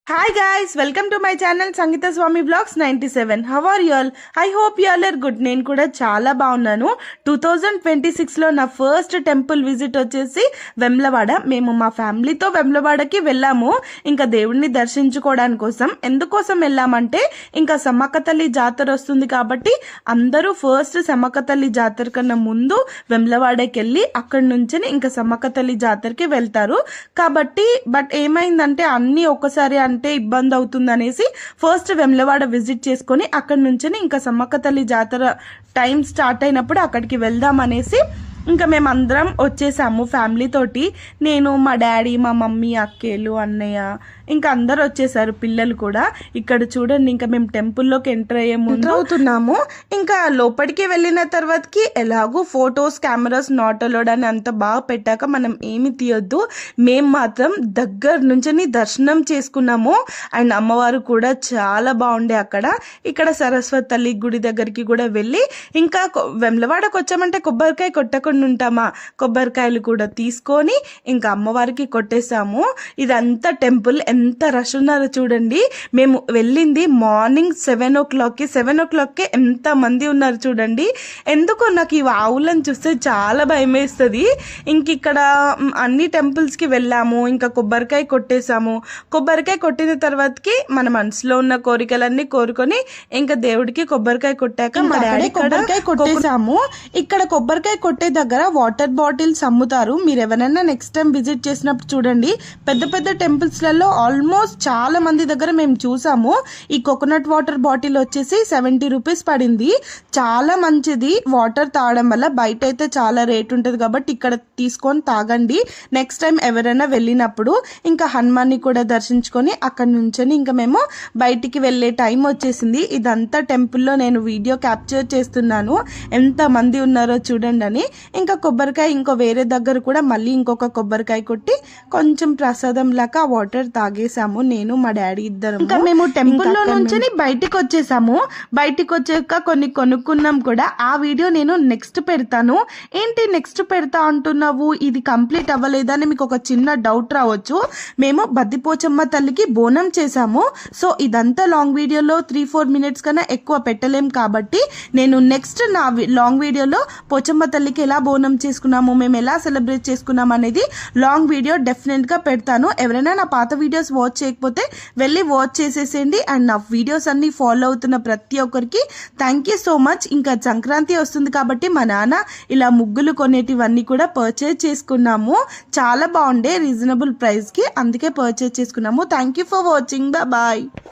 Hi guys, welcome to my channel Sangeeta Swami Vlogs 97. How are you all? I hope you all are good. నేను కూడా చాలా బాగున్నాను. 2026 లో నా first temple visit వచ్చేసి వెమ్లవాడ. మేము మా ఫ్యామిలీతో వెమ్లవాడకి వెళ్ళాము. ఇంకా దేవుడిని దర్శించుకోవడానికి కోసం. ఎందుకోసం వెళ్ళామంటే ఇంకా సమ్మక్క తల్లి జాతర వస్తుంది కాబట్టి అందరూ ఫస్ట్ సమ్మక్క తల్లి జాతర కన్నా ముందు వెమ్లవాడకి వెళ్ళి అక్కడి నుంచి ఇంకా సమ్మక్క తల్లి జాతరకి వెళ్తారు. కాబట్టి బట్ ఏమైందంటే అన్ని ఒక్కసారి అంటే ఇబ్బంది అవుతుంది అనేసి ఫస్ట్ వెమ్లవాడ విజిట్ చేసుకొని అక్కడి నుంచి ఇంకా సమ్మక్క తల్లి జాతర టైం స్టార్ట్ అయినప్పుడు అక్కడికి వెళ్దాం అనేసి ఇంకా మేము అందరం వచ్చేసాము ఫ్యామిలీ తోటి. నేను మా డాడీ మా మమ్మీ అక్కేలు అన్నయ్య ఇంకా అందరు వచ్చేసారు, పిల్లలు కూడా. ఇక్కడ చూడండి ఇంకా మేము టెంపుల్లోకి ఎంటర్ అయ్యే ముందు అవుతున్నాము. ఇంకా లోపలికి వెళ్ళిన తర్వాతకి ఎలాగో ఫొటోస్ కెమెరాస్ నాట్ అలౌడ్ అని అంత బాగా పెట్టాక మనం ఏమి తీయొద్దు. మేము మాత్రం దగ్గర నుంచి దర్శనం చేసుకున్నాము. అండ్ అమ్మవారు కూడా చాలా బాగుండే అక్కడ. ఇక్కడ సరస్వతి తల్లి గుడి దగ్గరికి కూడా వెళ్ళి ఇంకా వెమ్లవాడకు వచ్చామంటే కొబ్బరికాయ కొట్టకుండా ఉంటామా, కొబ్బరికాయలు కూడా తీసుకొని ఇంకా అమ్మవారికి కొట్టేశాము. ఇదంతా టెంపుల్ ఎంత రష్ ఉన్నారో చూడండి. మేము వెళ్ళింది మార్నింగ్ 7 o'clockకి ఎంత మంది ఉన్నారు చూడండి. ఎందుకో నాకు ఈ ఆవులను చూస్తే చాలా భయం వేస్తుంది. ఇంక ఇక్కడ అన్ని టెంపుల్స్కి వెళ్ళాము, ఇంకా కొబ్బరికాయ కొట్టేశాము. కొబ్బరికాయ కొట్టిన తర్వాతకి మన మనసులో ఉన్న కోరికలన్నీ కోరుకొని ఇంకా దేవుడికి కొబ్బరికాయ కొట్టాక మా డాడీ కొబ్బరికాయ కొట్టేశాము. ఇక్కడ కొబ్బరికాయ కొట్టే దగ్గర వాటర్ బాటిల్స్ అమ్ముతారు. మీరు ఎవరైనా నెక్స్ట్ టైం విజిట్ చేసినప్పుడు చూడండి. పెద్ద పెద్ద టెంపుల్స్లలో ఆల్మోస్ట్ చాలా మంది దగ్గర మేము చూసాము. ఈ కోకోనట్ వాటర్ బాటిల్ వచ్చేసి 70 రూపీస్ పడింది. చాలా మంచిది వాటర్ తాగడం వల్ల. బయట అయితే చాలా రేట్ ఉంటుంది కాబట్టి ఇక్కడ తీసుకొని తాగండి నెక్స్ట్ టైం ఎవరైనా వెళ్ళినప్పుడు. ఇంకా హనుమాన్ని కూడా దర్శించుకొని అక్కడ నుంచి ఇంకా మేము బయటికి వెళ్ళే టైం వచ్చేసింది. ఇదంతా టెంపుల్లో నేను వీడియో క్యాప్చర్ చేస్తున్నాను ఎంత మంది ఉన్నారో చూడండి అని. ఇంకా కొబ్బరికాయ ఇంకో వేరే దగ్గర కూడా మళ్ళీ ఇంకొక కొబ్బరికాయ కొట్టి కొంచెం ప్రసాదం లాగా వాటర్ తాగేసాము నేను మా డాడీ ఇద్దరు. ఇంకా మేము టెంపుల్లో నుంచి బయటికి వచ్చేసాము. బయటికి వచ్చాక కొన్ని కొనుక్కున్నాం కూడా. ఆ వీడియో నేను నెక్స్ట్ పెడతాను. ఏంటి నెక్స్ట్ పెడతా అంటున్నావు, ఇది కంప్లీట్ అవ్వలేదని మీకు ఒక చిన్న డౌట్ రావచ్చు. మేము బద్దిపోచమ్మ తల్లికి బోనం చేసాము. సో ఇదంతా లాంగ్ వీడియోలో 3-4 minutes కన్నా ఎక్కువ పెట్టలేం కాబట్టి నేను నెక్స్ట్ నా లాంగ్ వీడియోలో పోచమ్మ తల్లికి ఎలా బోనం చేసుకున్నాము, మేము ఎలా సెలబ్రేట్ చేసుకున్నాం అనేది లాంగ్ వీడియో డెఫినెట్గా పెడతాను. ఎవరైనా నా పాత వీడియోస్ వాచ్ చేయకపోతే వెళ్ళి వాచ్ చేసేసేయండి. అండ్ నా వీడియోస్ అన్ని ఫాలో అవుతున్న ప్రతి ఒక్కరికి థ్యాంక్ యూ సో మచ్. ఇంకా సంక్రాంతి వస్తుంది కాబట్టి మా నాన్న ఇలా ముగ్గులు కొనేటివన్నీ కూడా పర్చేజ్ చేసుకున్నాము. చాలా బాగుండే రీజనబుల్ ప్రైస్కి, అందుకే పర్చేజ్ చేసుకున్నాము. Thank you for watching. Bye.